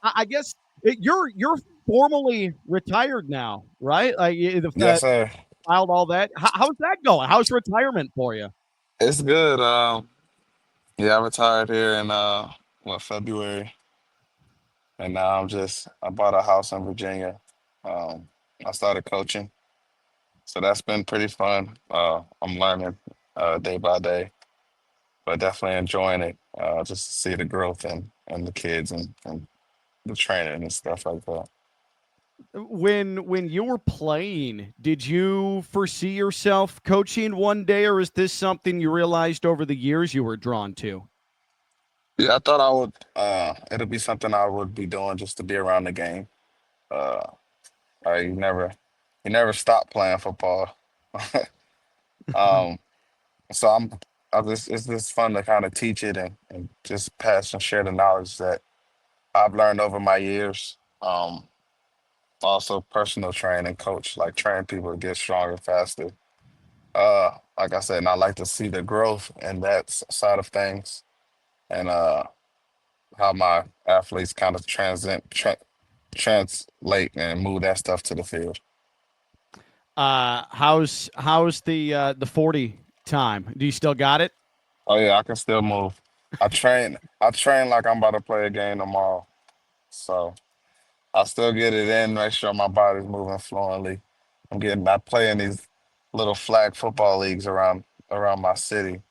I guess you're formally retired now, right? Like Yes, sir. filed all that. How's that going? How's retirement for you? It's good. Yeah, I retired here in February, and now I bought a house in Virginia. Um, I started coaching, so that's been pretty fun. I'm learning day by day, but definitely enjoying it. Just to see the growth and the kids and the training and stuff like that. When you were playing, did you foresee yourself coaching one day, or is this something you realized over the years you were drawn to? Yeah, I thought I would. It'll be something I would be doing just to be around the game. Uh, you never stop playing football. Um, so it's just fun to kind of teach it and just pass and share the knowledge that I've learned over my years. Also personal training, coach, like train people to get stronger faster. Like I said, and I like to see the growth in that side of things and how my athletes kind of translate and move that stuff to the field. How's the 40 time? Do you still got it? Oh yeah, I can still move. I train like I'm about to play a game tomorrow. So I still get it in, make sure my body's moving fluently. I play in these little flag football leagues around my city.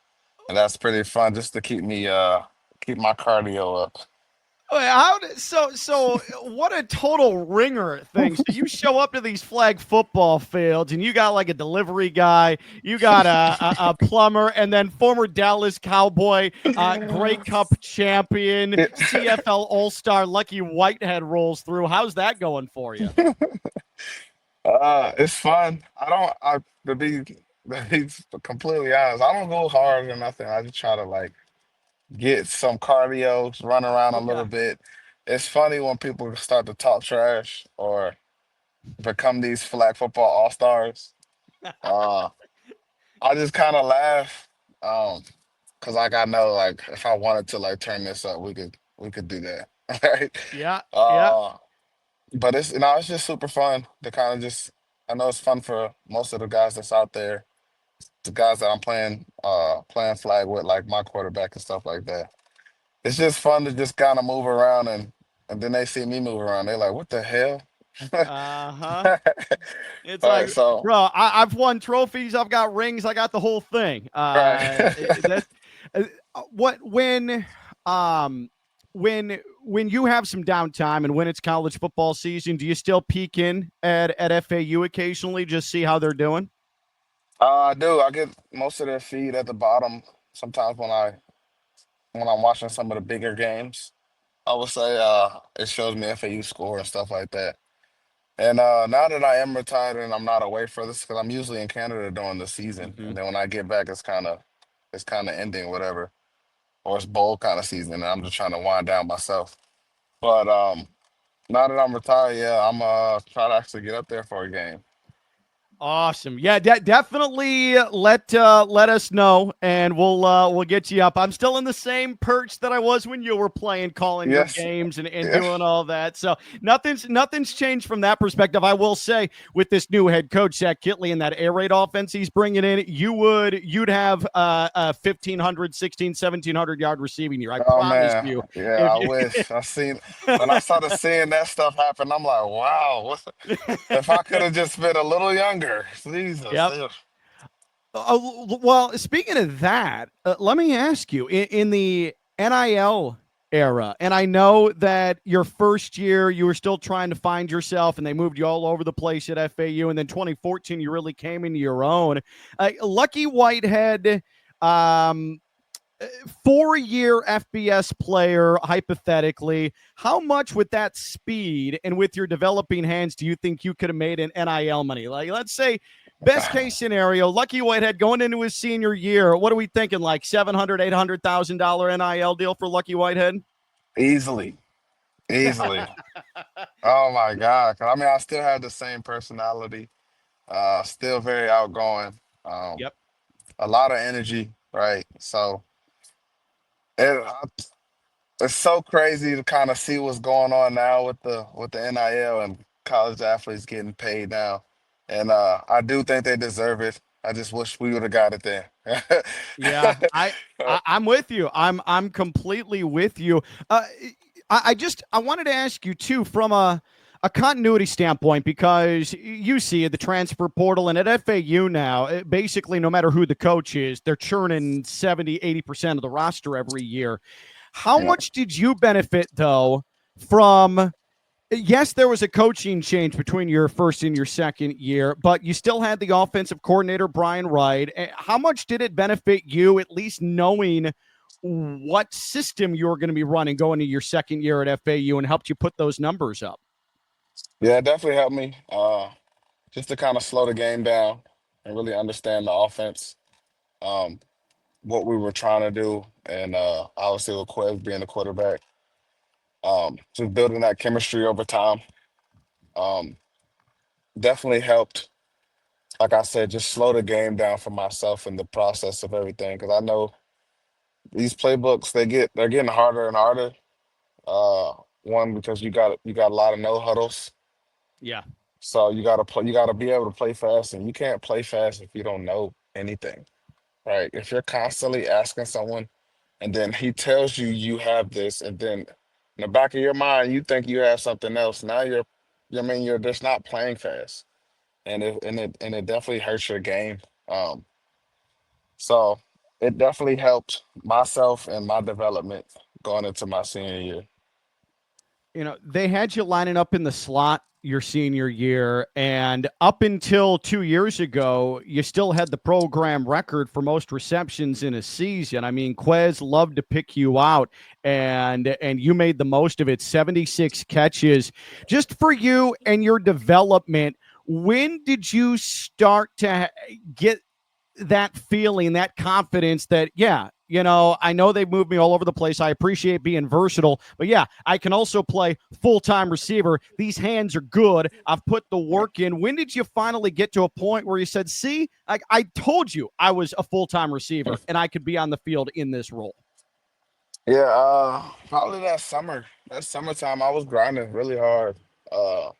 And that's pretty fun just to keep my cardio up. Wait, so what a total ringer thing. So you show up to these flag football fields and you got like a delivery guy, you got a plumber, and then former Dallas Cowboy, Grey Cup champion, CFL All-Star Lucky Whitehead rolls through. How's that going for you? It's fun. I to be completely honest, I don't go hard or nothing. I just try to like get some cardio, run around a little Okay. bit. It's funny when people start to talk trash or become these flag football all stars. Uh, I just kind of laugh, cause like I know like if I wanted to like turn this up, we could do that, right? Yeah, yeah. Uh, but it's just super fun to kind of just. I know it's fun for most of the guys that's out there, the guys that I'm playing flag with, like my quarterback and stuff like that. It's just fun to just kind of move around and then they see me move around. They're like, "What the hell?" Uh-huh. It's All like, right, so bro, I've won trophies, I've got rings, I got the whole thing. right. That uh, what um when you have some downtime and when it's college football season, do you still peek in at FAU occasionally, just see how they're doing? I do. I get most of their feed at the bottom. Sometimes when I'm watching some of the bigger games, I would say it shows me FAU score and stuff like that. And now that I am retired and I'm not away for this, because I'm usually in Canada during the season, Hmm. and then when I get back, it's kind of ending, whatever, or it's bowl kind of season, and I'm just trying to wind down myself. But now that I'm retired, yeah, I'm try to actually get up there for a game. Awesome. Yeah, definitely let us know and we'll get you up. I'm still in the same perch that I was when you were playing, calling your Yes, games and yeah. doing all that. So nothing's changed from that perspective. I will say with this new head coach Zach Kitley and that air raid offense he's bringing in, you'd have a 1500, 16, 1700 yard receiving year. I Oh promise man, you. yeah. If I you wish I seen when I started seeing that stuff happen. I'm like, wow, if I could have just been a little younger, Jesus. Yep. Well, speaking of that, let me ask you in the NIL era, and I know that your first year you were still trying to find yourself, and they moved you all over the place at FAU, and then 2014 you really came into your own. Lucky Whitehead, um, 4 year FBS player, hypothetically, how much with that speed and with your developing hands do you think you could have made in NIL money? Like, let's say, best case scenario, Lucky Whitehead going into his senior year. What are we thinking? Like 700, $800,000 NIL deal for Lucky Whitehead? Easily, easily. Oh my God. 'Cause I mean, I still have the same personality. Still very outgoing. Um, Yep. a lot of energy, right? So it, it's so crazy to kind of see what's going on now with the NIL and college athletes getting paid now. And I do think they deserve it. I just wish we would have got it then. Yeah, I'm with you. I'm completely with you. Uh, I wanted to ask you too from a continuity standpoint, because you see the transfer portal and at FAU now, basically no matter who the coach is, they're churning 70-80% of the roster every year. How Yeah. much did you benefit though from, yes, there was a coaching change between your first and your second year, but you still had the offensive coordinator, Brian Wright. How much did it benefit you, at least knowing what system you were going to be running going into your second year at FAU, and helped you put those numbers up? Yeah, it definitely helped me just to kind of slow the game down and really understand the offense, um, what we were trying to do, and obviously with Quez being the quarterback, just building that chemistry over time um, definitely helped. Like I said, just slow the game down for myself in the process of everything because I know these playbooks they're getting harder and harder. Uh, One because you got a lot of no huddles, Yeah. so you got to be able to play fast, and you can't play fast if you don't know anything, right? If you're constantly asking someone, and then he tells you you have this, and then in the back of your mind you think you have something else. Now I mean, you're just not playing fast, and it definitely hurts your game. Um, So it definitely helped myself and my development going into my senior year. They had you lining up in the slot your senior year, and up until 2 years ago, you still had the program record for most receptions in a season. I mean, Quez loved to pick you out, and you made the most of it. 76 catches, just for you and your development. When did you start to get that feeling, that confidence that, yeah, I know they've moved me all over the place. I appreciate being versatile, but yeah, I can also play full-time receiver. These hands are good. I've put the work in. When did you finally get to a point where you said, see, I told you I was a full-time receiver and I could be on the field in this role? Yeah, probably that summer. That summertime, I was grinding really hard. Uh,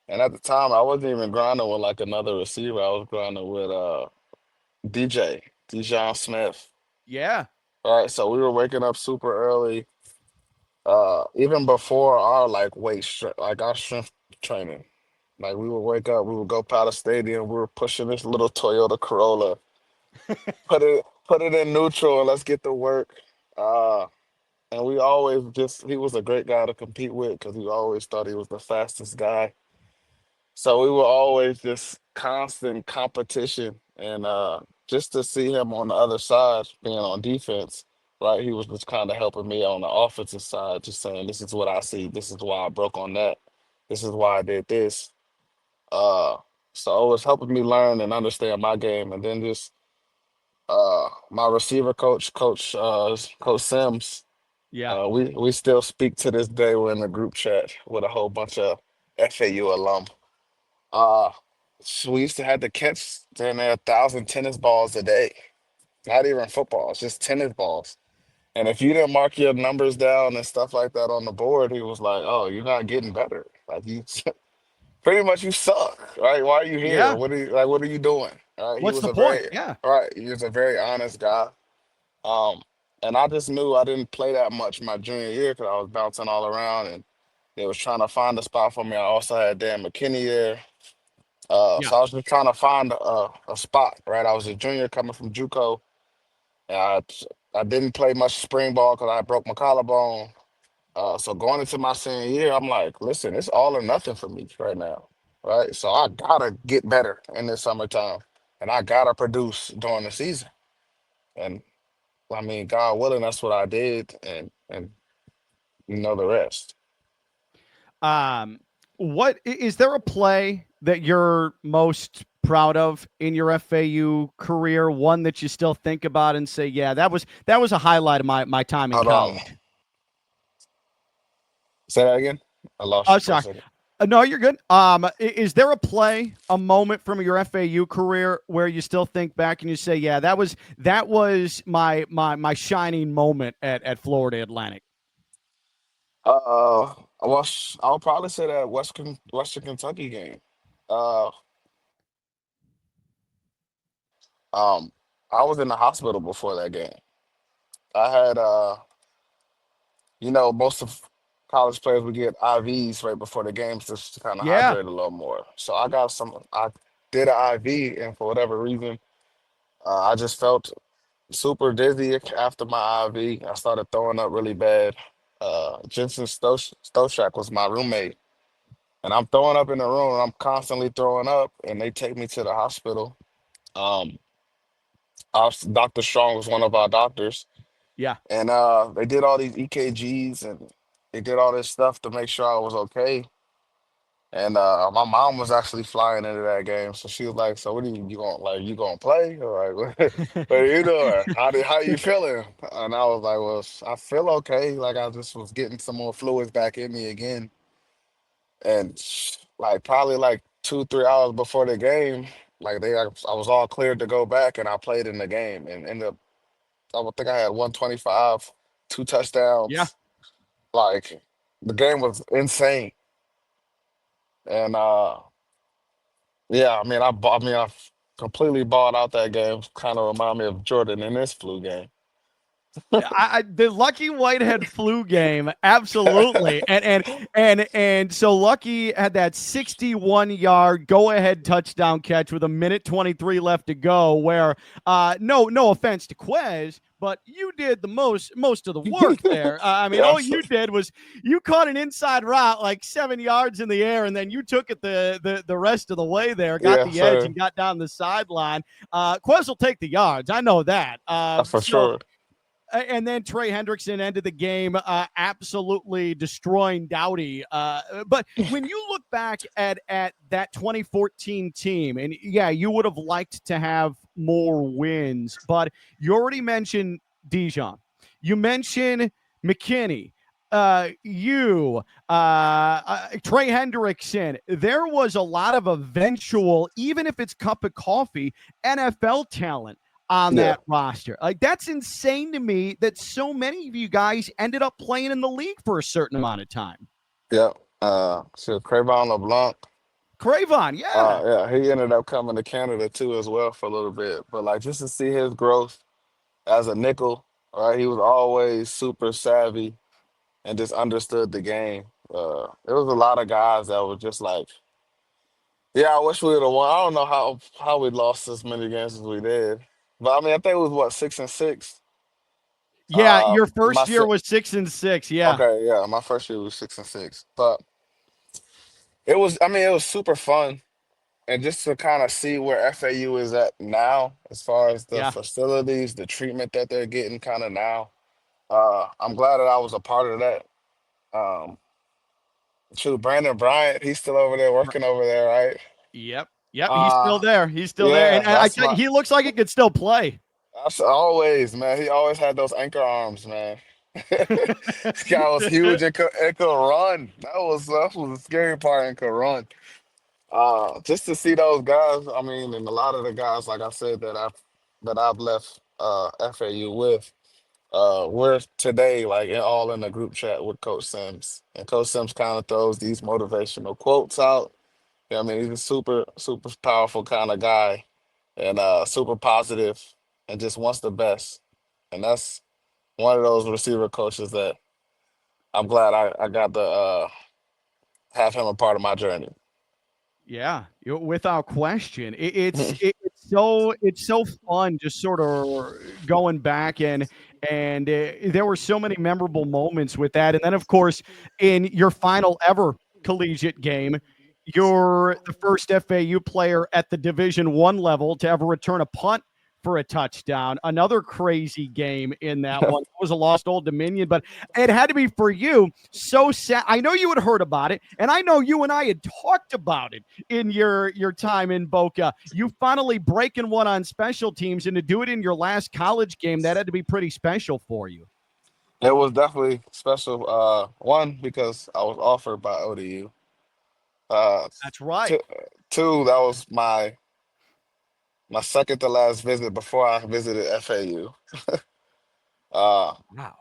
and at the time, I wasn't even grinding with like another receiver. I was grinding with Dijon Smith. Yeah. All right, so we were waking up super early, even before our like like our strength training. Like we would wake up, we would go powder stadium, we were pushing this little Toyota Corolla, put it in neutral and let's get to work. Uh, and we always just he was a great guy to compete with because we always thought he was the fastest guy. So we were always just constant competition, and just to see him on the other side, being on defense, right? He was just kind of helping me on the offensive side, just saying, "This is what I see. This is why I broke on that. This is why I did this." Uh, so it was helping me learn and understand my game, and then just my receiver coach, Coach Sims. Yeah. We still speak to this day. We're in a group chat with a whole bunch of FAU alum. Uh, so we used to have to catch 1,000 tennis balls a day. Not even footballs, just tennis balls. And if you didn't mark your numbers down and stuff like that on the board, he was like, "Oh, you're not getting better. Like you, pretty much you suck, right? Why are you here? Yeah. What are you doing?" He What's was the a point? very Yeah. He was a very honest guy. Um, and I just knew I didn't play that much my junior year because I was bouncing all around and they was trying to find a spot for me. I also had Dan McKinney there. Yeah. So I was just trying to find a spot, right? I was a junior coming from JUCO, and I didn't play much spring ball because I broke my collarbone. So going into my senior year, I'm like, listen, it's all or nothing for me right now, right? So I gotta get better in this summertime, and I gotta produce during the season. And I mean, God willing, that's what I did, and you know the rest. Um, what is there a play that you're most proud of in your FAU career? One that you still think about and say, "Yeah, that was a highlight of my time in Hold on, college." say that again. I lost Oh, you for a sorry. second. No, you're good. Is there a play, a moment from your FAU career where you still think back and you say, "Yeah, that was my shining moment at Florida Atlantic"? I'll probably say that Western Kentucky game. Uh, um, I was in the hospital before that game. I had most of college players would get IVs right before the games just to kind of Yeah. hydrate a little more. So I got some. I did an IV, and for whatever reason, I just felt super dizzy after my IV. I started throwing up really bad. Jensen Stoshak was my roommate, and I'm throwing up in the room. And I'm constantly throwing up, and they take me to the hospital. Um, Dr. Strong was one of our doctors, Yeah. and they did all these EKGs and they did all this stuff to make sure I was okay. And my mom was actually flying into that game, so she was like, "So what are you going like? You gonna play or like what are you doing? How you feeling?" And I was like, "Well, I feel okay. Like I just was getting some more fluids back in me again." And like probably like 2 3 hours before the game, like I was all cleared to go back, and I played in the game and ended up. I would think I had 125, two Yeah. touchdowns. Like the game was insane, and yeah, I completely bought out that game. Kind of remind me of Jordan in this flu game. The Lucky Whitehead flu game, absolutely, and so Lucky had that 61-yard go-ahead touchdown catch with a minute 23 left to go. Where, no offense to Quez, but you did the most of the work there. I mean, Yeah, all you did was you caught an inside route like 7 yards in the air, and then you took it the rest of the way there, got yeah, the edge, sir. and got down the sideline. Quez will take the yards, I know that. For So sure. and then Trey Hendrickson ended the game absolutely destroying Dowdy. But when you look back at that 2014 team, and yeah, you would have liked to have more wins, but you already mentioned Dijon. You mentioned McKinney. Trey Hendrickson. There was a lot of eventual, even if it's cup of coffee, NFL talent on Yeah, that roster. Like that's insane to me that so many of you guys ended up playing in the league for a certain amount of time. yeah. So Cravon LeBlanc. Cravon, yeah. Yeah, he ended up coming to Canada too as well for a little bit. But like just to see his growth as a nickel, right? He was always super savvy and just understood the game. There was a lot of guys that were just like, yeah, I wish we would have won. I don't know how we lost as many games as we did, but I mean, I think it was what 6-6. Yeah, your My first year se- was 6-6. Yeah. okay, yeah, my first year was 6-6, but it was. I mean, it was super fun, and just to kind of see where FAU is at now, as far as the Yeah. facilities, the treatment that they're getting, kind of now. I'm glad that I was a part of that. Um, True, Brandon Bryant, he's still over there working over there, right? Yep. Yep. He's still Uh, there. He's still there. And yeah, I tell you, he looks like he could still play. that's always, man. He always had those anchor arms, man. This guy was huge and could run. That was the scary part and could run. Just to see those guys, I mean, and a lot of the guys, like I said, that I've left FAU with, we're today like all in a group chat with Coach Sims, and Coach Sims kind of throws these motivational quotes out. I mean, he's a super super powerful kind of guy, and super positive, and just wants the best. And that's one of those receiver coaches that I'm glad I got to have him a part of my journey. Yeah, without question. It's so fun just sort of going back and there were so many memorable moments with that. And then of course, in your final ever collegiate game, you're the first FAU player at the Division 1 level to ever return a punt for a touchdown. Another crazy game in that one. It was a lost Old Dominion, but it had to be for you. So sad. I know you had heard about it, and I know you and I had talked about it in your time in Boca. You finally breaking one on special teams, and to do it in your last college game, that had to be pretty special for you. It was definitely special. One, because I was offered by ODU. Uh, That's right. two, two, that was my second to last visit before I visited FAU. Uh, Wow.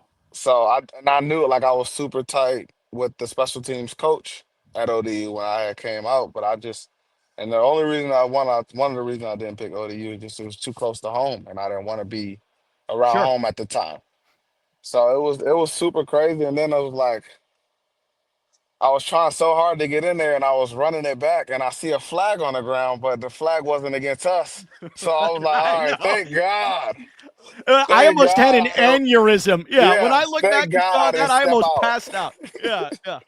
I knew like I was super tight with the special teams coach at ODU when I had came out, but I just and the only reason one of the reasons I didn't pick ODU is just it was too close to home and I didn't want to be around Sure. home at the time. So it was super crazy. And then I was like, I was trying so hard to get in there and I was running it back and I see a flag on the ground, but the flag wasn't against us. So I was like, I all right, know. thank God. I Thank almost had an God. aneurysm. Yeah, when Yeah, I look back thank and God saw I didn't that, I step almost out. passed out. Yeah, yeah.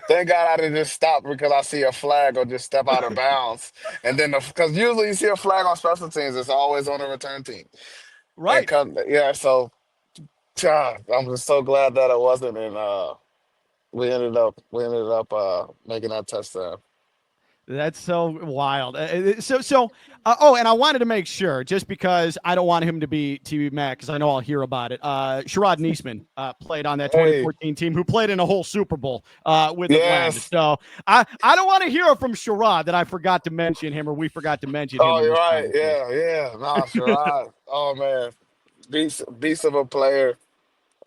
Thank God I didn't just stop because I see a flag or just step out of bounds. And then because usually you see a flag on special teams, it's always on the return team. And Right. come yeah, so I'm just so glad that it wasn't and we ended up making that touchdown. That's so wild. Oh, and I wanted to make sure, just because I don't want him to be mad, because I know I'll hear about it. Sherrod Niesman played on that Hey, 2014 team, who played in a whole Super Bowl with Atlanta. yes. So I don't want to hear from Sherrod that I forgot to mention him, or we forgot to mention him Oh, in you're this right. conversation. Yeah, yeah. Nah, Sherrod. Oh man. Beast of a player.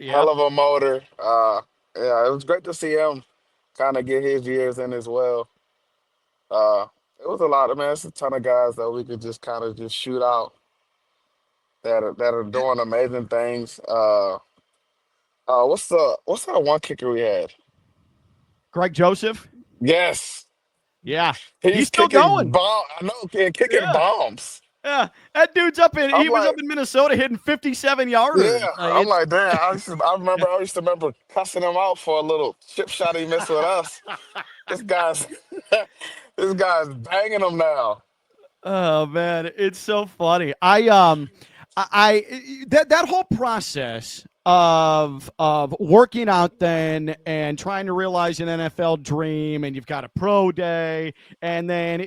Hell Yep. of a motor. Yeah, it was great to see him kind of get his years in as well. Uh, it was a lot of man. It's a ton of guys that we could just kind of just shoot out that are doing amazing things. What's that one kicker we had? Greg Joseph. Yes, Yeah. he's He's still kicking going. bomb. I know, kicking Yeah. bombs. Yeah. That dude's up in, I'm he was up like, in Minnesota hitting 57 yarders. yeah. I'm It's, like, damn. I used to remember cussing him out for a little chip shot he missed with us. This guy's, this guy's banging them now. Oh man, it's so funny. That whole process of working out then and trying to realize an NFL dream, and you've got a pro day, and then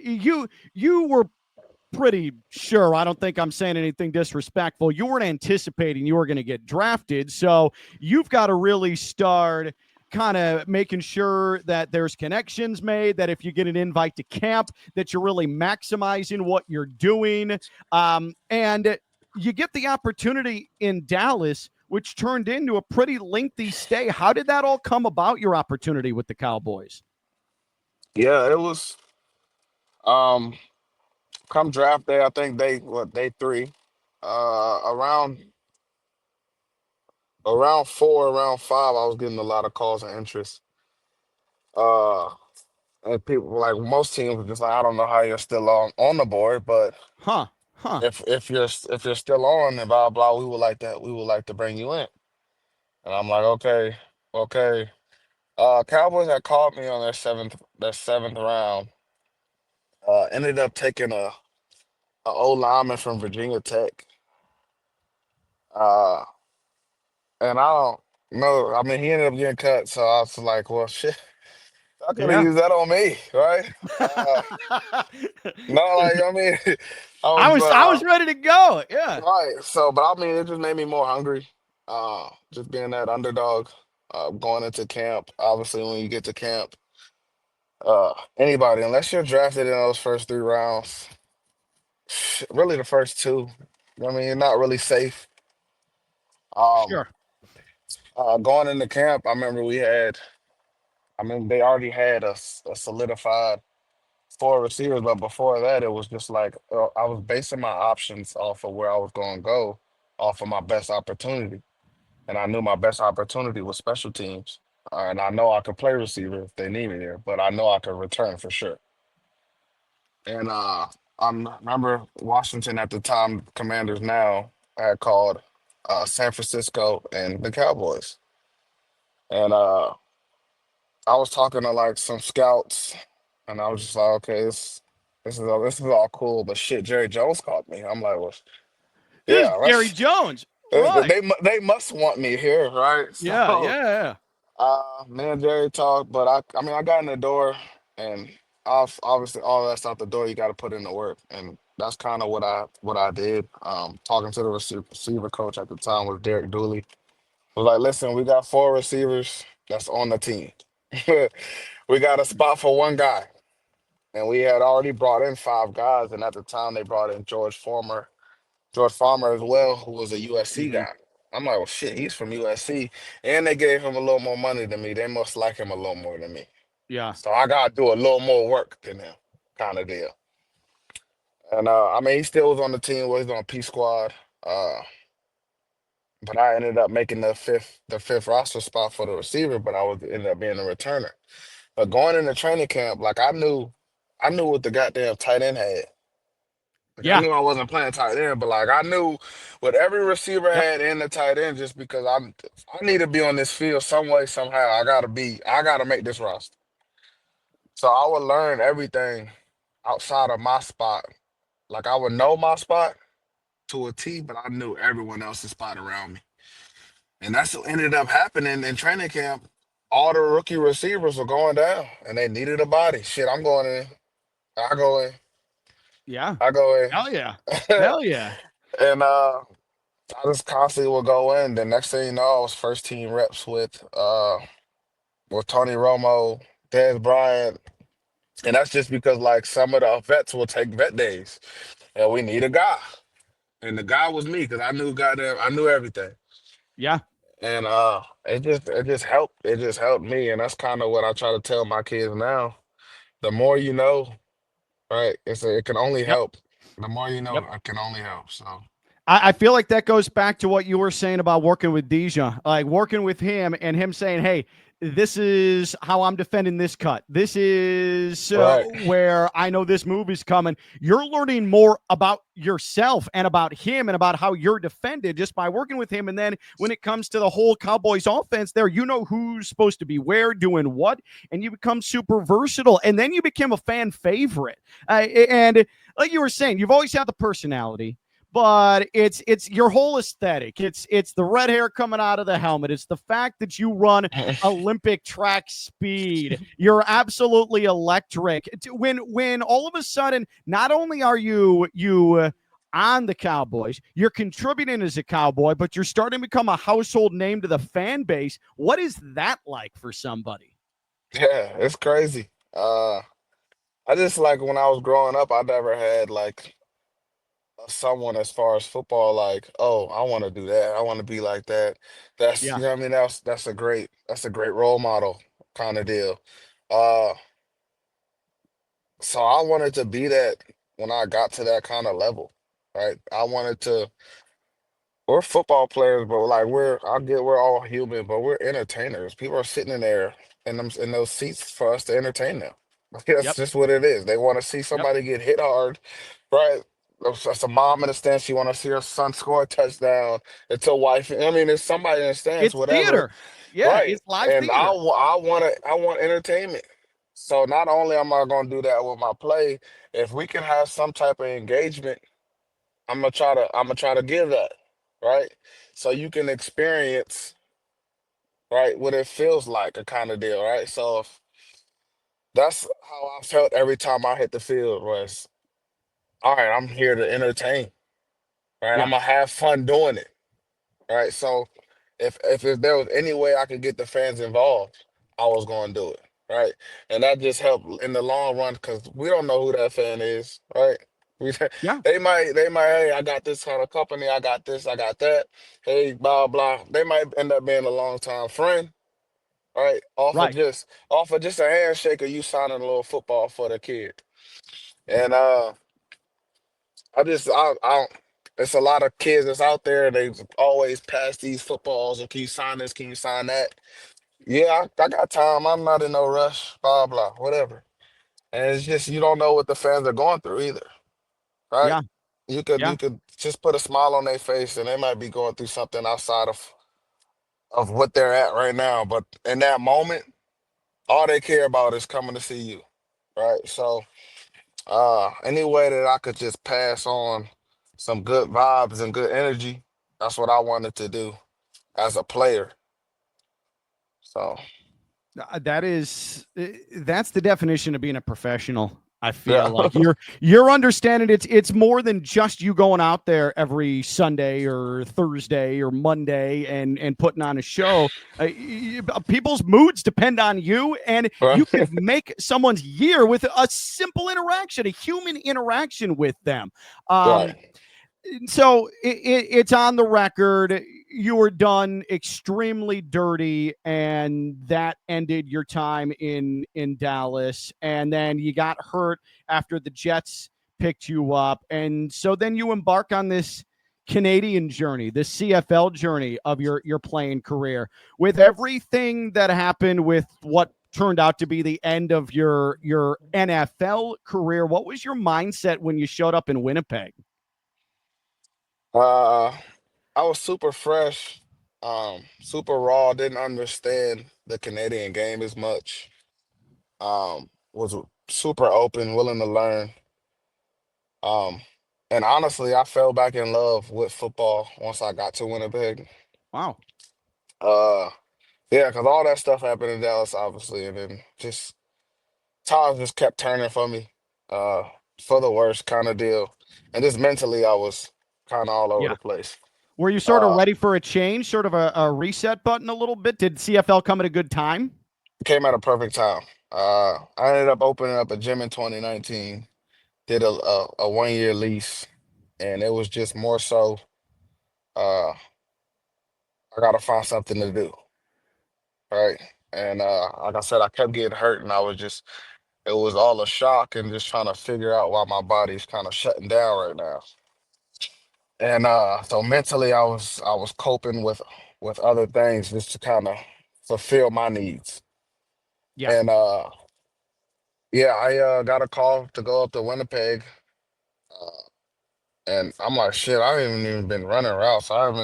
you were pretty sure. I don't think I'm saying anything disrespectful. You weren't anticipating you were going to get drafted. So you've got to really start kind of making sure that there's connections made, that if you get an invite to camp, that you're really maximizing what you're doing. And you get the opportunity in Dallas, which turned into a pretty lengthy stay. How did that all come about, your opportunity with the Cowboys? Yeah, it was. Um, come draft day, I think day three, around four, around five, I was getting a lot of calls and interest. Uh, and people like most teams were just like, I don't know how you're still on the board, but Huh. Huh. if you're still on and blah blah, we would like to bring you in. And I'm like, okay, okay. Cowboys had called me on their seventh round. Ended up taking a old lineman from Virginia Tech. Uh, and I don't know. I mean, he ended up getting cut, so I was like, well, shit. I could have Yeah. used that on me, right? Uh, no, like I mean, I I was was I was ready to go. Yeah. right. So, but I mean, it just made me more hungry. Just being that underdog, going into camp. Obviously, when you get to camp, anybody, unless you're drafted in those first three rounds, really the first two, I mean, you're not really safe. Um, Sure. going into camp, I remember I mean, they already had a solidified four receivers, but before that, it was just like I was basing my options off of where I was going to go, off of my best opportunity, and I knew my best opportunity was special teams, and I know I could play receiver if they need me there, but I know I could return for sure. And I remember Washington at the time, Commanders now had called San Francisco and the Cowboys, and I was talking to like some scouts, and I was just like, okay, this is all cool, but shit, Jerry Jones called me. I'm like, well, This is yeah, Jerry Jones. Right. they must want me here, right? Yeah, So, yeah. me and Jerry talked, but I mean, I got in the door, and obviously all that's out the door. You got to put in the work, and that's kind of what I did. Talking to the receiver coach at the time was Derek Dooley. Was like, listen, we got four receivers that's on the team. We got a spot for one guy. And we had already brought in five guys, and at the time they brought in George Farmer as well, who was a USC Hmm. guy. I'm like, well, shit, he's from USC, and they gave him a little more money than me. They must like him a little more than me. Yeah. So I gotta do a little more work than him, kind of deal. And I mean, he still was on the team. Was on P squad. Uh, but I ended up making the fifth roster spot for the receiver. But I was ended up being a returner. But going into training camp, like I knew what the goddamn tight end had. Like I Yeah. knew I wasn't playing tight end, but like I knew what every receiver Yep. had in the tight end just because I need to be on this field some way, somehow. I gotta make this roster. So I would learn everything outside of my spot. Like I would know my spot to a T, but I knew everyone else's spot around me. And that's what ended up happening in training camp. All the rookie receivers were going down and they needed a body. Shit, I'm going in. I go in. Yeah. I go Hell yeah. in. Hell yeah. And I just constantly would go in. The next thing you know, I was first team reps with Tony Romo, Dez Bryant. And that's just because like some of the vets will take vet days. And we need a guy. And the guy was me because I knew everything. Yeah. And it just helped. It just helped me. And that's kind of what I try to tell my kids now. The more you know, right? It can only Yep. help. The more you know, Yep. it can only help. So I feel like that goes back to what you were saying about working with Deja, like working with him and him saying, hey, this is how I'm defending this cut. This is right. where I know this move is coming. You're learning more about yourself and about him and about how you're defended just by working with him. And then when it comes to the whole Cowboys offense there, you know who's supposed to be where, doing what, and you become super versatile. And then you become a fan favorite. And like you were saying, you've always had the personality, but it's your whole aesthetic. It's the red hair coming out of the helmet. It's the fact that you run Olympic track speed. You're absolutely electric. When all of a sudden, not only are you on the Cowboys, you're contributing as a Cowboy, but you're starting to become a household name to the fan base. What is that like for somebody? Yeah, it's crazy. I just like when I was growing up, I never had like someone as far as football, like, oh, I want to do that. I want to be like that. That's Yeah. you know what I mean. That's a great role model kind of deal. Uh, so I wanted to be that when I got to that kind of level, right? I wanted to. We're football players, but like we're all human, but we're entertainers. People are sitting in there in those seats for us to entertain them. That's Yep. just what it is. They want to see Yep. somebody get hit hard, right? That's a mom in the stands. She want to see her son score a touchdown. It's a wife. I mean, it's somebody in the stands, It's whatever, theater. Yeah, right? it's live And theater. I want entertainment. So not only am I going to do that with my play, if we can have some type of engagement, I'm gonna try to give that, right? So you can experience, right, what it feels like, a kind of deal, right? So if that's how I felt every time I hit the field was, all right, I'm here to entertain, right? Yeah. I'm gonna have fun doing it, right? So if there was any way I could get the fans involved, I was going to do it, right? And that just helped in the long run because we don't know who that fan is, right? We, Yeah. they might, hey, I got this kind of company, I got this, I got that, hey, blah blah. They might end up being a long time friend, right? Right. Off of just a handshake or you signing a little football for the kid, and I don't. It's a lot of kids that's out there. They always pass these footballs. And can you sign this? Can you sign that? Yeah, I got time. I'm not in no rush. Blah blah, whatever. And it's just you don't know what the fans are going through either, right? Yeah. You could Yeah. you could just put a smile on their face, and they might be going through something outside of what they're at right now. But in that moment, all they care about is coming to see you, right? So, any way that I could just pass on some good vibes and good energy, that's what I wanted to do as a player. So, That's the definition of being a professional. I yeah, feel like you're understanding it's more than just you going out there every Sunday or Thursday or Monday and putting on a show. People's moods depend on you, and you right, could make someone's year with a simple interaction, a human interaction with them. Um, right. So it's on the record. You were done extremely dirty, and that ended your time in Dallas. And then you got hurt after the Jets picked you up, and so then you embark on this Canadian journey, this CFL journey of your playing career. With everything that happened, with what turned out to be the end of your NFL career, what was your mindset when you showed up in Winnipeg? Uh, I was super fresh, super raw, didn't understand the Canadian game as much. Was super open, willing to learn. Um, and honestly, I fell back in love with football once I got to Winnipeg. Wow. Uh, yeah, because all that stuff happened in Dallas, obviously, and then just times just kept turning for me, uh, for the worst kind of deal. And just mentally, I was kind of all over Yeah. the place. Were you sort of Uh, ready for a change, sort of a reset button a little bit? Did CFL come at a good time? Came at a perfect time. I ended up opening up a gym in 2019, did a 1 year lease, and it was just more so, uh, I gotta find something to do, right? And like I said, I kept getting hurt, and it was all a shock and just trying to figure out why my body's kind of shutting down right now. And so mentally, I was coping with other things just to kind of fulfill my needs. Yeah. And yeah, I got a call to go up to Winnipeg. And I'm like, shit, I haven't even been running routes. I'm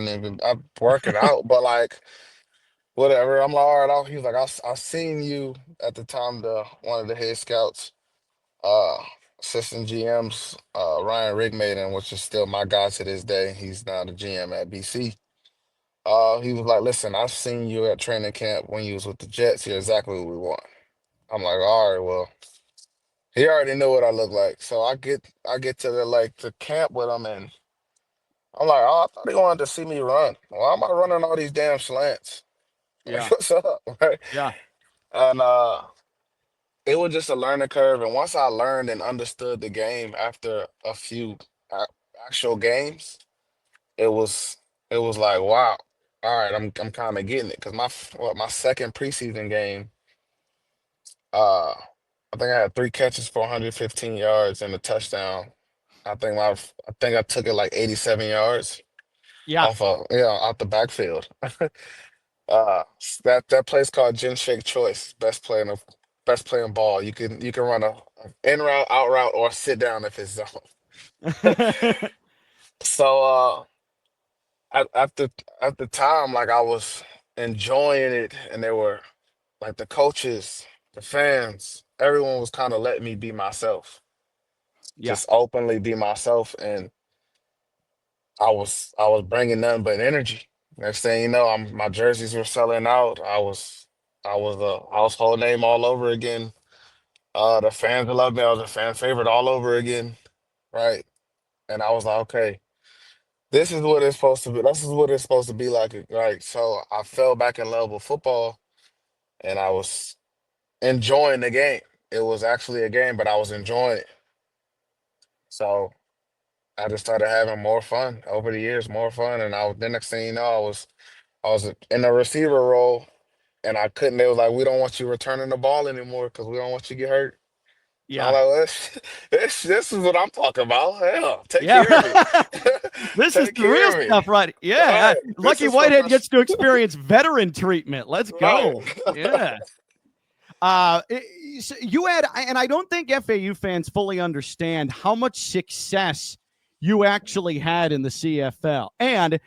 working out, but like, whatever. I'm like, all right. He's like, I seen you at the time, one of the head scouts, uh, assistant GMs, Ryan Rigmaiden, which is still my guy to this day. He's now the GM at BC. He was like, listen, I've seen you at training camp when you was with the Jets. You're exactly what we want. I'm like, all right, well, he already knew what I look like. So I get to the camp with him and I'm like, oh, I thought he wanted to see me run. Why am I running all these damn slants? Like, Yeah. what's up? Right? Yeah. And it was just a learning curve. And once I learned and understood the game after a few a- actual games, it was it was like, wow, all right, I'm kind of getting it. Because my second preseason game, uh, I think I had three catches for 115 yards and a touchdown. I think I took it like 87 yards Yeah. off out the backfield. That place called Gin Shake Choice, best playing ball. You can run a in route, out route, or sit down if it's zone. So at the time, like I was enjoying it, and they were like the coaches, the fans, everyone was kind of letting me be myself, Yeah. just openly be myself, and I was bringing nothing but energy. Next thing you know, my jerseys were selling out. I was a household name all over again. The fans loved me. I was a fan favorite all over again, right? And I was like, okay, this is what it's supposed to be. This is what it's supposed to be like, right? So I fell back in love with football, and I was enjoying the game. It was actually a game, but I was enjoying it. So I just started having more fun over the years, more fun, and the next thing you know, I was in a receiver role, and I couldn't. They was like, "We don't want you returning the ball anymore because we don't want you to get hurt." So I'm Yeah. like, well, this is what I'm talking about. Hell, take Yeah. care of me. This is Take the real care of me. stuff, right? All Yeah. right, this Lucky is Whitehead professional. gets to experience veteran treatment. Let's Right. go. Yeah. You had, and I don't think FAU fans fully understand how much success you actually had in the CFL. And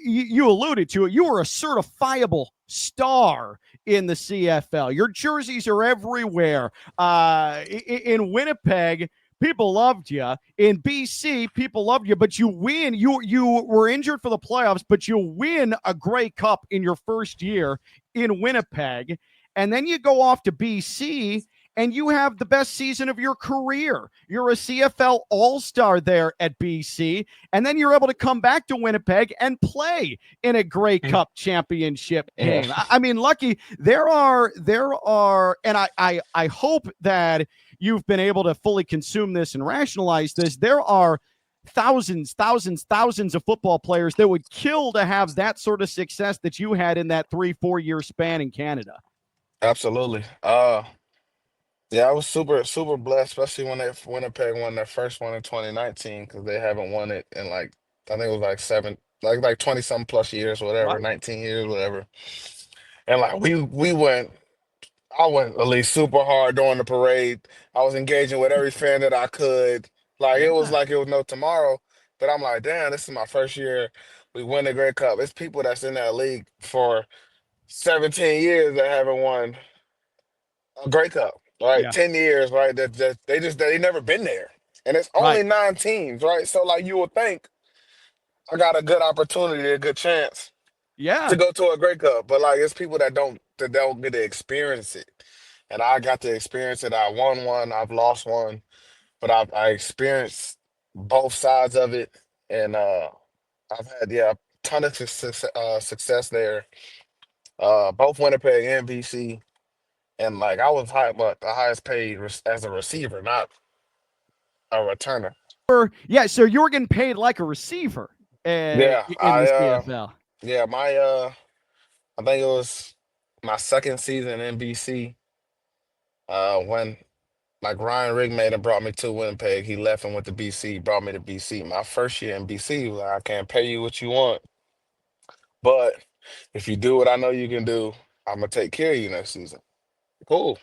you alluded to it. You were a certifiable star in the CFL. Your jerseys are everywhere. In Winnipeg, people loved you. In BC, people loved you, but you win. You were injured for the playoffs, but you win a Grey Cup in your first year in Winnipeg. And then you go off to BC and you have the best season of your career. You're a CFL All-Star there at BC. And then you're able to come back to Winnipeg and play in a Grey Cup championship Yeah. game. I mean, Lucky, there are, and I hope that you've been able to fully consume this and rationalize this. There are thousands of football players that would kill to have that sort of success that you had in that 3-4 year span in Canada. Absolutely. Yeah, I was super blessed, especially when Winnipeg won their first one in 2019 because they haven't won it in like I think it was like seven, like 20 something plus years, whatever, Right. 19 years, whatever. And like we went, I went at least super hard during the parade. I was engaging with every fan that I could. Yeah. Like it was no tomorrow. But I'm like, damn, this is my first year. We win the Great Cup. It's people that's in that league for 17 years that haven't won a Grey Cup, right? Yeah. 10 years, right? That they never been there. And it's Right. only 9 teams, right? So like you would think I got a good opportunity, a good chance to Yeah. go to a Grey Cup. But like it's people that don't get to experience it. And I got to experience it. I won one, I've lost one, but I experienced both sides of it. And I've had a ton of success there. Both Winnipeg and BC. And like I was but the highest paid as a receiver, not a returner. Yeah. So you were getting paid like a receiver Yeah, in the CFL. my I think it was my second season in BC. When like Ryan Rigmaid brought me to Winnipeg, he left and went to BC, brought me to BC. My first year in BC, he was like, I can't pay you what you want, but if you do what I know you can do, I'm gonna take care of you next season. Cool.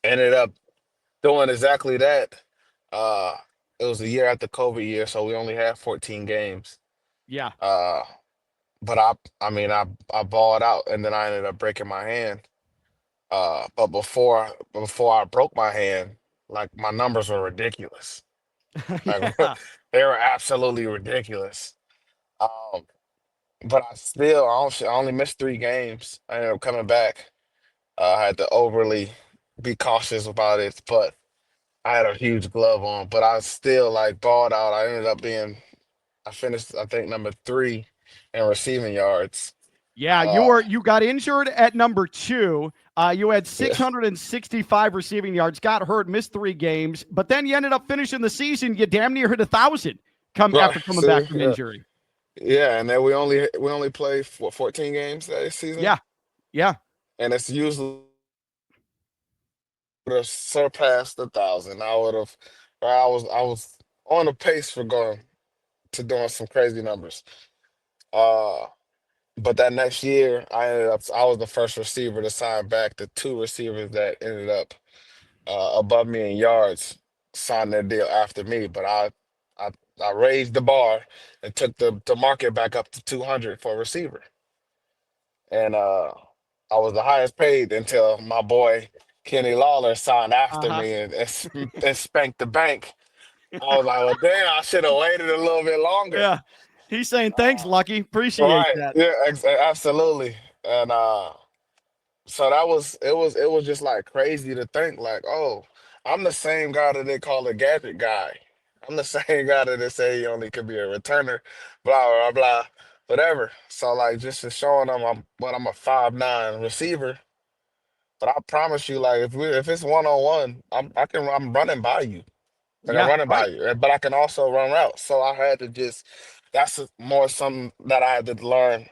Ended up doing exactly that. Uh, it was a year after COVID year, so we only had 14 games. Yeah. Uh, but I mean, I balled out, and then I ended up breaking my hand. But before I broke my hand, like my numbers were ridiculous. Like Yeah. they were absolutely ridiculous. Um, but I only missed 3 games. I ended up coming back. I had to overly be cautious about it, but I had a huge glove on. But I still like balled out. I finished I think number 3 in receiving yards. Yeah, Uh, you got injured at number 2. You had yeah, 665 receiving yards, got hurt, missed 3 games, but then you ended up finishing the season. You damn near hit 1,000 right. after coming See, back from yeah, injury. yeah, and then we only play 14 games that season, Yeah, yeah, and it's usually would have surpassed 1,000. I was on a pace for going to doing some crazy numbers. Uh, but that next year, I was the first receiver to sign back. The 2 receivers that ended up above me in yards signed their deal after me. But I I raised the bar and took the market back up to 200 for a receiver. And I was the highest paid until my boy Kenny Lawler signed after uh-huh. me and spanked the bank. I was like, well, damn, I should have waited a little bit longer. Yeah. He's saying thanks, Uh, Lucky. Appreciate right. that. Yeah, absolutely. And so it was just like crazy to think like, oh, I'm the same guy that they call a gadget guy. I'm the same guy that they say he only could be a returner, blah blah blah, whatever. So like just to showing them I'm a 5'9" receiver, but I promise you, like if it's 1-on-1, I'm running by you. Like I'm Yeah, running by right. you, but I can also run routes. So I had to that's more something that I had to learn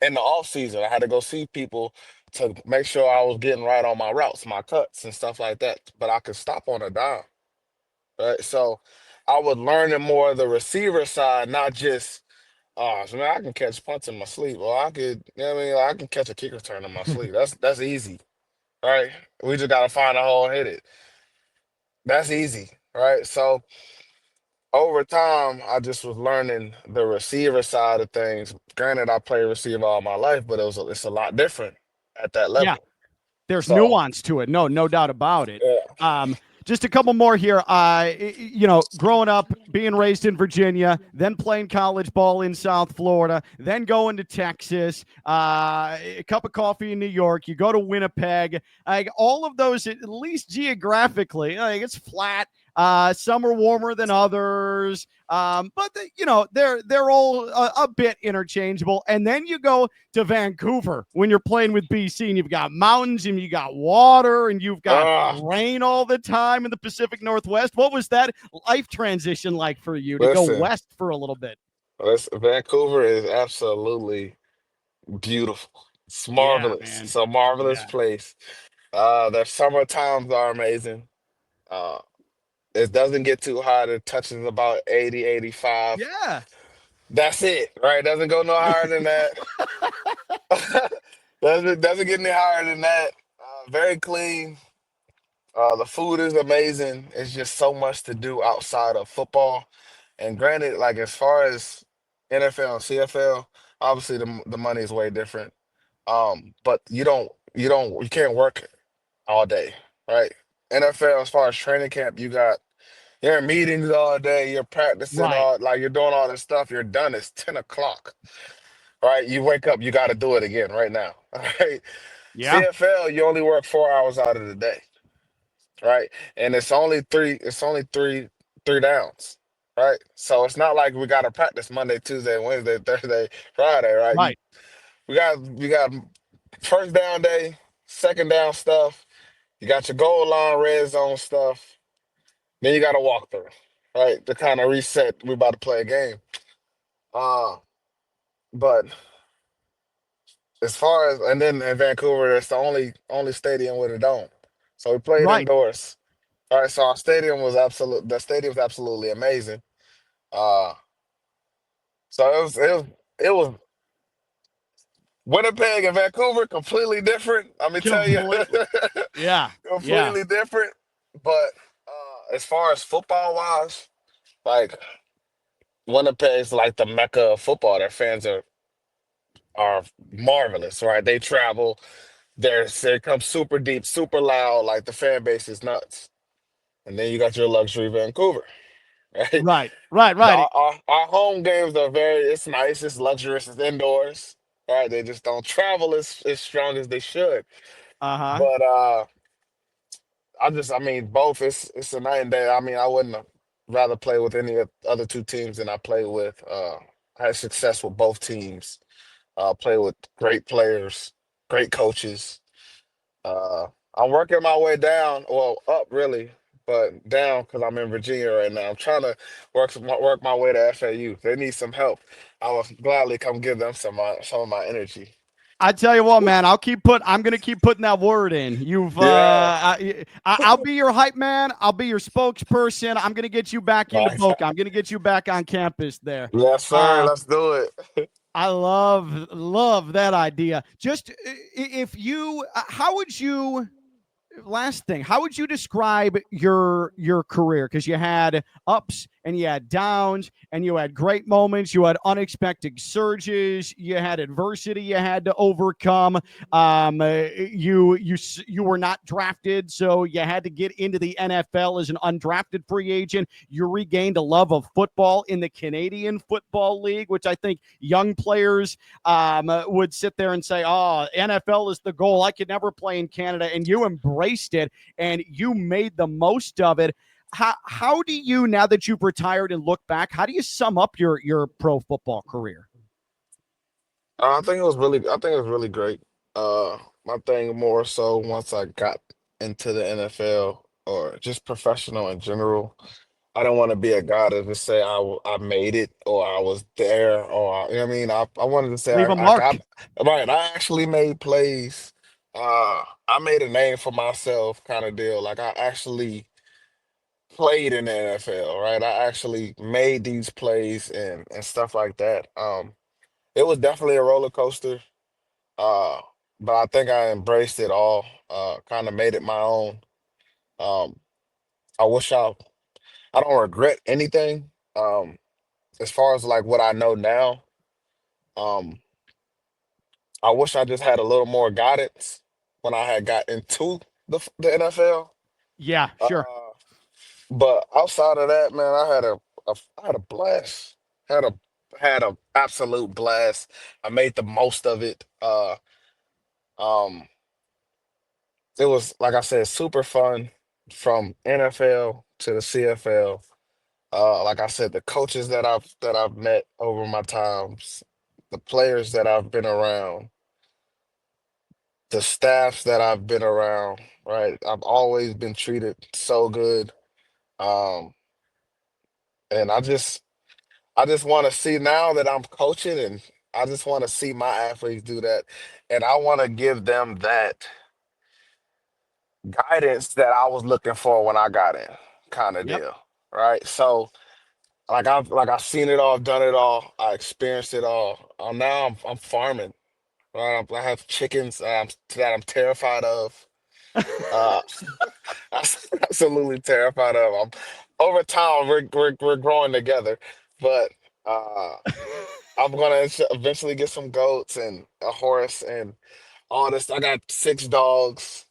in the off season. I had to go see people to make sure I was getting right on my routes, my cuts and stuff like that. But I could stop on a dime, right? So I was learning more of the receiver side, not just so man, I can catch punts in my sleep. Or I could, you know what I mean? I can catch a kick return in my sleep. That's easy, right? We just gotta find a hole and hit it. That's easy, right? So over time, I just was learning the receiver side of things. Granted, I played receiver all my life, but it's a lot different at that Yeah. level. There's So, nuance to it. No doubt about it. yeah, Just a couple more here. Growing up, being raised in Virginia, then playing college ball in South Florida, then going to Texas, a cup of coffee in New York. You go to Winnipeg. Like all of those, at least geographically, like it's flat. Some are warmer than others, but they're all a bit interchangeable. And then you go to Vancouver when you're playing with BC, and you've got mountains, and you got water, and you've got Ah, rain all the time in the Pacific Northwest. What was that life transition like for you to go listen, west for a little bit? Vancouver is absolutely beautiful. It's Yeah, marvelous. man. It's a marvelous Yeah. place. Their summer times are amazing. Uh, it doesn't get too hot. It touches about 80, 85. Yeah. That's it, right? Doesn't go no higher than that. Doesn't get any higher than that. Very clean. The food is amazing. It's just so much to do outside of football. And granted, like as far as NFL and CFL, obviously the money is way different. But you can't work all day, right? NFL, as far as training camp, you're in meetings all day, you're practicing Right. all like you're doing all this stuff. You're done. It's 10 o'clock, right? You wake up, you got to do it again right now, all right? Yeah. CFL, you only work 4 hours out of the day, right? And it's only three downs, right? So it's not like we got to practice Monday, Tuesday, Wednesday, Thursday, Friday, right? Right. We got first down day, second down stuff. You got your goal line, red zone stuff. Then you got to walk through, right? To kind of reset. We about to play a game. Uh, but as far as and then in Vancouver, it's the only stadium with a dome. So we played Right. indoors. All right, so our stadium was absolute. The stadium was absolutely amazing. Uh, so it was Winnipeg and Vancouver completely different. Let me tell you, Completely. Yeah. Yeah. completely different. But as far as football wise, like Winnipeg's like the mecca of football. Their fans are marvelous, right? They travel. They come super deep, super loud. Like the fan base is nuts. And then you got your luxury Vancouver, right? Right. Right. Right. Our home games are it's nice, it's luxurious, it's indoors. Right? They just don't travel as strong as they should. Uh huh. But I mean, both. It's a night and day. I mean, I wouldn't have rather play with any of the other two teams than I play with. I had success with both teams. Play with great players, great coaches. Uh, I'm working my way down, well, up really, but down because I'm in Virginia right now. I'm trying to work my way to FAU. They need some help. I will gladly come give them some of my energy. I tell you what, man, I'm gonna keep putting that word in. Yeah, I'll be your hype man. I'll be your spokesperson. I'm gonna get you back into nice. Boca. I'm gonna get you back on campus there. Yes, sir. Uh, Let's do it. I love that idea. Just if you, how would you last thing, how would you describe your career? Because you had ups and you had downs, and you had great moments, you had unexpected surges, you had adversity you had to overcome. You were not drafted, so you had to get into the NFL as an undrafted free agent. You regained a love of football in the Canadian Football League, which I think young players would sit there and say, "Oh, NFL is the goal. I could never play in Canada," and you embraced it and you made the most of it. How do you, now that you've retired and look back, how do you sum up your pro football career? I think it was really great. My thing more so once I got into the NFL or just professional in general. I don't want to be a guy to just say I made it or I was there or you know what I mean. I wanted to say Leave a I mark. got right. I actually made plays. I made a name for myself, kind of deal. Like I actually played in the NFL, right? I actually made these plays and stuff like that. It was definitely a roller coaster. Uh, but I think I embraced it all. Kind of made it my own. Um, I wish I don't regret anything. As far as like what I know now, um, I wish I just had a little more guidance when I had got into the NFL. Yeah, Uh, sure. but outside of that, man, I had a blast. Had a had a absolute blast. I made the most of it. Um, it was like I said, super fun. from NFL to the CFL. Like I said, the coaches that I've met over my times, the players that I've been around, the staffs that I've been around, right? I've always been treated so good. Um, and I just want to see now that I'm coaching, and I just want to see my athletes do that. And I want to give them that guidance that I was looking for when I got in, kind of Yep. deal. Right. So like I've seen it all, done it all, I experienced it all. Now I'm farming. Right? I have chickens that I'm terrified of. Uh, absolutely terrified of. Over time we're growing together, but uh, I'm gonna eventually get some goats and a horse and all this. I got 6 dogs,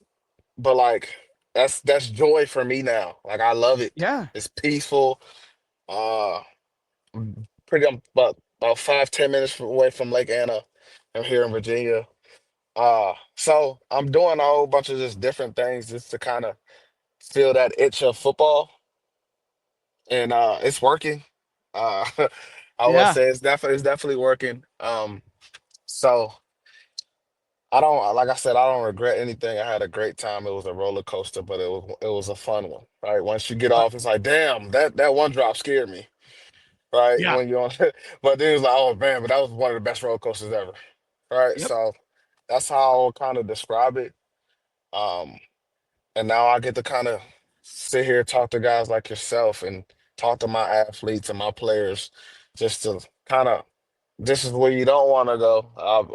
but like that's joy for me now. Like I love it. Yeah. It's peaceful. Uh, pretty. I'm about 5-10 minutes away from Lake Anna. I'm here in Virginia. So I'm doing a whole bunch of just different things just to kind of feel that itch of football, and it's working. Uh, I will Yeah. say it's definitely working. So I don't, like I said, I don't regret anything. I had a great time. It was a roller coaster, but it was a fun one. Right? Once you get Uh, off, it's like, damn, that one drop scared me. Right? yeah. When you're on, but then it's like, oh man, but that was one of the best roller coasters ever. Right? Yep. So that's how I'll kind of describe it. Um, And now I get to kind of sit here, talk to guys like yourself, and talk to my athletes and my players, just to kind of, this is where you don't want to go.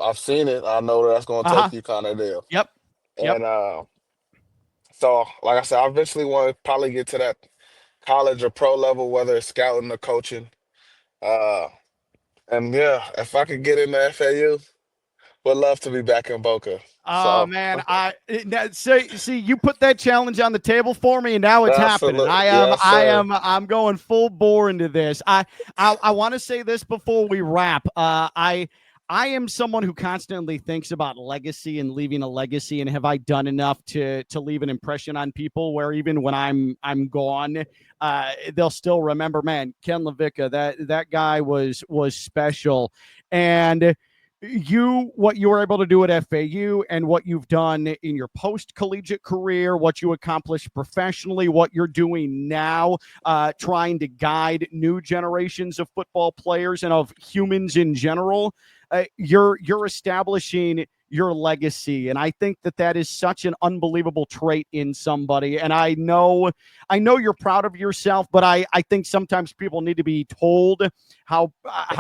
I've seen it. I know that's going to Uh-huh. take you, kind of deal. Yep. Yep. And so, like I said, I eventually want to probably get to that college or pro level, whether it's scouting or coaching. Uh, and yeah, if I could get into FAU, would love to be back in Boca. Oh So, man, see, you put that challenge on the table for me, and now it's happening. absolutely, yes, sir. I'm going full bore into this. I want to say this before we wrap. I am someone who constantly thinks about legacy and leaving a legacy, and have I done enough to leave an impression on people where even when I'm gone, they'll still remember. Man, Ken Levica, that guy was special, and what you were able to do at FAU and what you've done in your post collegiate career, what you accomplished professionally, what you're doing now, trying to guide new generations of football players and of humans in general. You're establishing your legacy, and I think that is such an unbelievable trait in somebody. And I know you're proud of yourself, but I think sometimes people need to be told how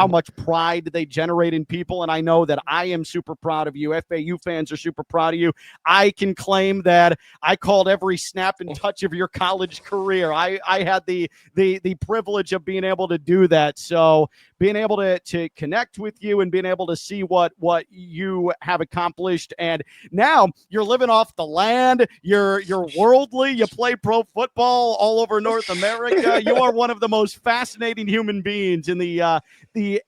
much pride they generate in people. And I know that I am super proud of you. FAU fans are super proud of you. I can claim that I called every snap and touch of your college career. I had the privilege of being able to do that. So being able to connect with you and being able to see what you have accomplished, and now you're living off the land. You're worldly. You play pro football all over North America. You are one of the most fascinating human beings in the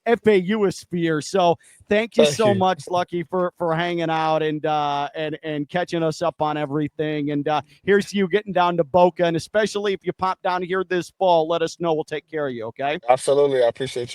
FAU sphere. So thank you Thank so you. much, Lucky, for hanging out and catching us up on everything. And here's you getting down to Boca, and especially if you pop down here this fall, let us know. We'll take care of you. Okay. Absolutely. I appreciate you.